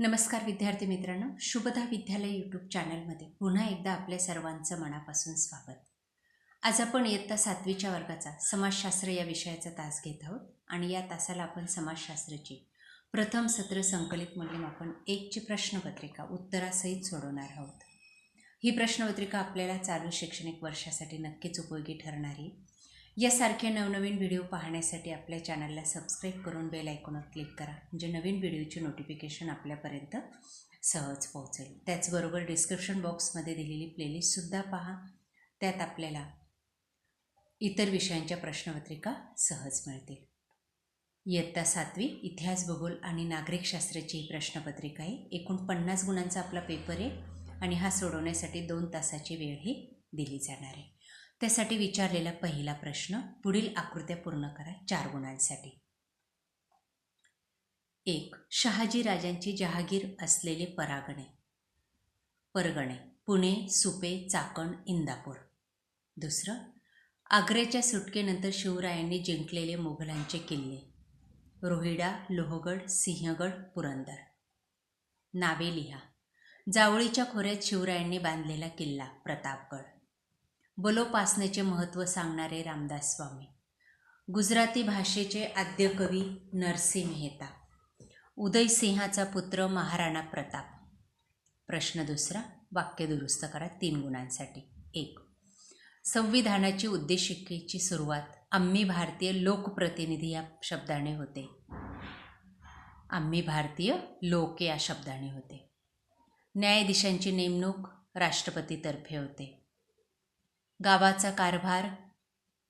नमस्कार विद्यार्थी मित्रांनो, शुभदा विद्यालय यूट्यूब चॅनलमध्ये पुन्हा एकदा आपल्या सर्वांचं मनापासून स्वागत. आज आपण इयत्ता 7वीच्या वर्गाचा समाजशास्त्र या विषयाचा तास घेत आहोत आणि या तासाला आपण समाजशास्त्राची प्रथम सत्र संकलित मूल्यमापन 1ची प्रश्नपत्रिका उत्तरासहित सोडवणार आहोत. ही प्रश्नपत्रिका आपल्याला चालू शैक्षणिक वर्षासाठी नक्कीच उपयोगी ठरणारी. यासारखे नवनवीन व्हिडिओ पाहण्यासाठी आपल्या चॅनलला सबस्क्राईब करून बेल आयकॉनवर क्लिक करा, म्हणजे नवीन व्हिडिओचे नोटिफिकेशन आपल्यापर्यंत सहज पोहोचेल. त्याचबरोबर डिस्क्रिप्शन बॉक्समध्ये दिलेली प्लेलिस्टसुद्धा पहा, त्यात आपल्याला इतर विषयांच्या प्रश्नपत्रिका सहज मिळतील. इयत्ता 7वी इतिहास, भूगोल आणि नागरिकशास्त्राची ही प्रश्नपत्रिका आहे. एकूण 50 गुणांचा आपला पेपर आहे आणि हा सोडवण्यासाठी 2 तासाची वेळही दिली जाणार आहे. त्यासाठी विचारलेला पहिला प्रश्न, पुढील आकृत्या पूर्ण करा 4 गुणांसाठी. 1. शहाजी राजांची जहागीर असलेले परगणे पुणे, सुपे, चाकण, इंदापूर. 2. आग्र्याच्या सुटकेनंतर शिवरायांनी जिंकलेले मोगलांचे किल्ले: रोहिडा, लोहगड, सिंहगड, पुरंदर. नावे लिहा. जावळीच्या खोऱ्यात शिवरायांनी बांधलेला किल्ला प्रतापगड. बलोपासनेचे महत्त्व सांगणारे रामदास स्वामी. गुजराती भाषेचे आद्य कवी नरसिंह मेहता. उदयसिंहाचा पुत्र महाराणा प्रताप. प्रश्न दुसरा, वाक्य दुरुस्त करा 3 गुणांसाठी. 1. संविधानाची उद्देशिकेची सुरुवात आम्ही भारतीय लोकप्रतिनिधी या शब्दाने होते. आम्ही भारतीय लोक या शब्दाने होते. न्यायाधीशांची नेमणूक राष्ट्रपतीतर्फे होते. गावाचा कारभार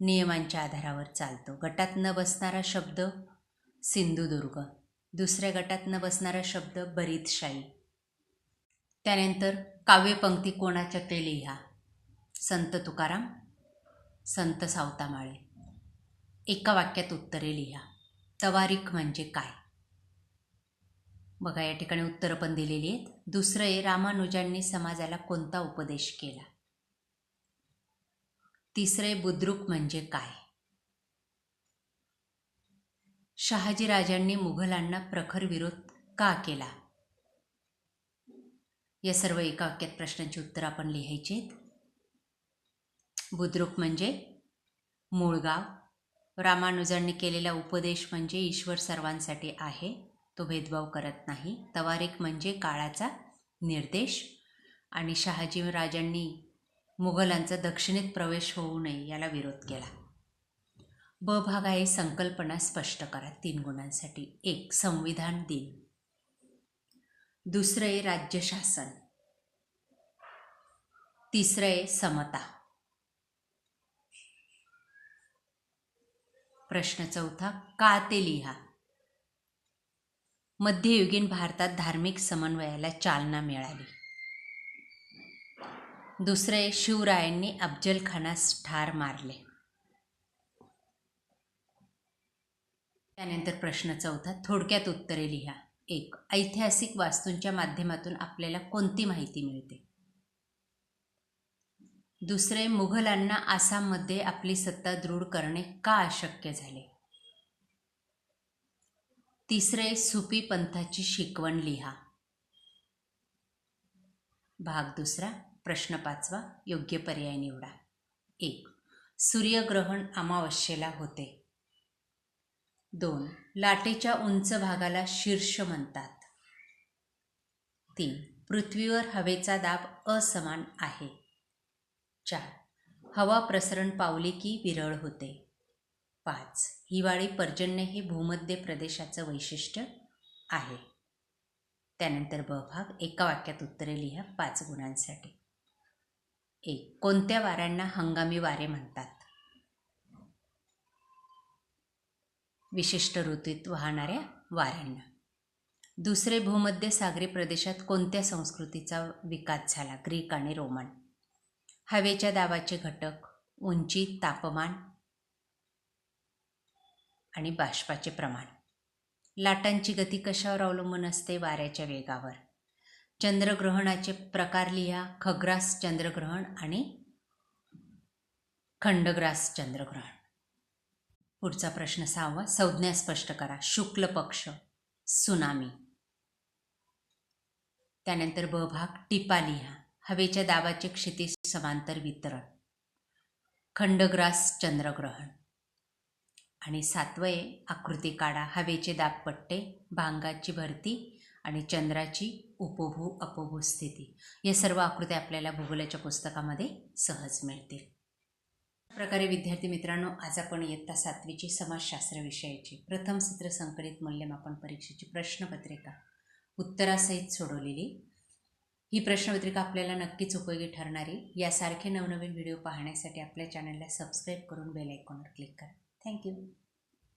नियमांच्या आधारावर चालतो. गटात न बसणारा शब्द सिंधुदुर्ग. दुसऱ्या गटात न बसणारा शब्द बरीदशाही. त्यानंतर काव्यपंक्ती कोणाच्या ते लिहा. संत तुकाराम, संत सावतामाळे. एका वाक्यात उत्तरे लिहा. तवारीख म्हणजे काय? बघा, या ठिकाणी उत्तरं पण दिलेली आहेत. दुसरं आहे, रामानुजांनी समाजाला कोणता उपदेश केला? तिसरे, बुद्रुक म्हणजे काय? शहाजीराजांनी मुघलांना प्रखर विरोध का केला? या सर्व एका वाक्यात प्रश्नांची उत्तरं आपण लिहायची आहेत. बुद्रुक म्हणजे मूळगाव. रामानुजांनी केलेला उपदेश म्हणजे ईश्वर सर्वांसाठी आहे, तो भेदभाव करत नाही. तवारीख म्हणजे काळाचा निर्देश. आणि शहाजीराजांनी मुघलांचा दक्षिणेत प्रवेश होऊ नये याला विरोध केला. ब भाग आहे, संकल्पना स्पष्ट करा 3 गुणांसाठी. 1. संविधान दिन. दुसरं आहे राज्यशासन. तिसरं आहे समता. प्रश्न चौथा, का ते लिहा. मध्ययुगीन भारतात धार्मिक समन्वयाला चालना मिळाली. दुसरे, शिवरायांनी अफजलखानास ठार मारले. त्यानंतर प्रश्न चौथा, थोडक्यात उत्तरे लिहा. 1. ऐतिहासिक वास्तूंच्या माध्यमातून आपल्याला कोणती माहिती मिळते? दुसरे, मुघलांना आसाममध्ये आपली सत्ता दृढ करणे का अशक्य झाले? तिसरे, सुफी पंथाची शिकवण लिहा. भाग दुसरा, प्रश्न 5वा, योग्य पर्याय निवडा. 1. सूर्यग्रहण अमावस्येला होते. 2. लाटेच्या उंच भागाला शीर्ष म्हणतात. 3. पृथ्वीवर हवेचा दाब असमान आहे. 4. हवा प्रसरण पावली की विरळ होते. 5. हिवाळी पर्जन्य हे भूमध्य प्रदेशाचं वैशिष्ट्य आहे. त्यानंतर ब भाग, एका वाक्यात उत्तरे लिहा 5 गुणांसाठी. 1. कोणत्या वाऱ्यांना हंगामी वारे म्हणतात? विशिष्ट ऋतूत वाहणाऱ्या वाऱ्यांना. दुसरे, भूमध्य सागरी प्रदेशात कोणत्या संस्कृतीचा विकास झाला? ग्रीक आणि रोमन. हवेच्या दाबाचे घटक: उंची, तापमान आणि बाष्पाचे प्रमाण. लाटांची गती कशावर अवलंबून असते? वाऱ्याच्या वेगावर. चंद्रग्रहणाचे प्रकार लिहा. खग्रास चंद्रग्रहण आणि खंडग्रास चंद्रग्रहण. पुढचा प्रश्न 6वा, संज्ञा स्पष्ट करा. शुक्ल पक्ष, सुनामी. त्यानंतर ब भाग टिपा लिहा. हवेच्या दाबाचे क्षितिज समांतर वितरण. खंडग्रास चंद्रग्रहण. आणि 7वे आकृती काढा. हवेचे दाब पट्टे, भांगाची भरती आणि चंद्राची उपभू अपभू स्थिती. या सर्व आकृत्या आपल्याला भूगोलाच्या पुस्तकामध्ये सहज मिळतील. प्रकारे विद्यार्थी मित्रांनो, आज आपण इयत्ता 7वीची समाजशास्त्र विषयाची प्रथम सत्र संकलित मूल्यमापन परीक्षेची प्रश्नपत्रिका उत्तरासहित सोडवलेली. ही प्रश्नपत्रिका आपल्याला नक्कीच उपयोगी ठरणार आहे. यासारखे नवनवीन व्हिडिओ पाहण्यासाठी आपल्या चॅनलला सबस्क्राईब करून बेल आयकॉनवर क्लिक करा. थँक्यू.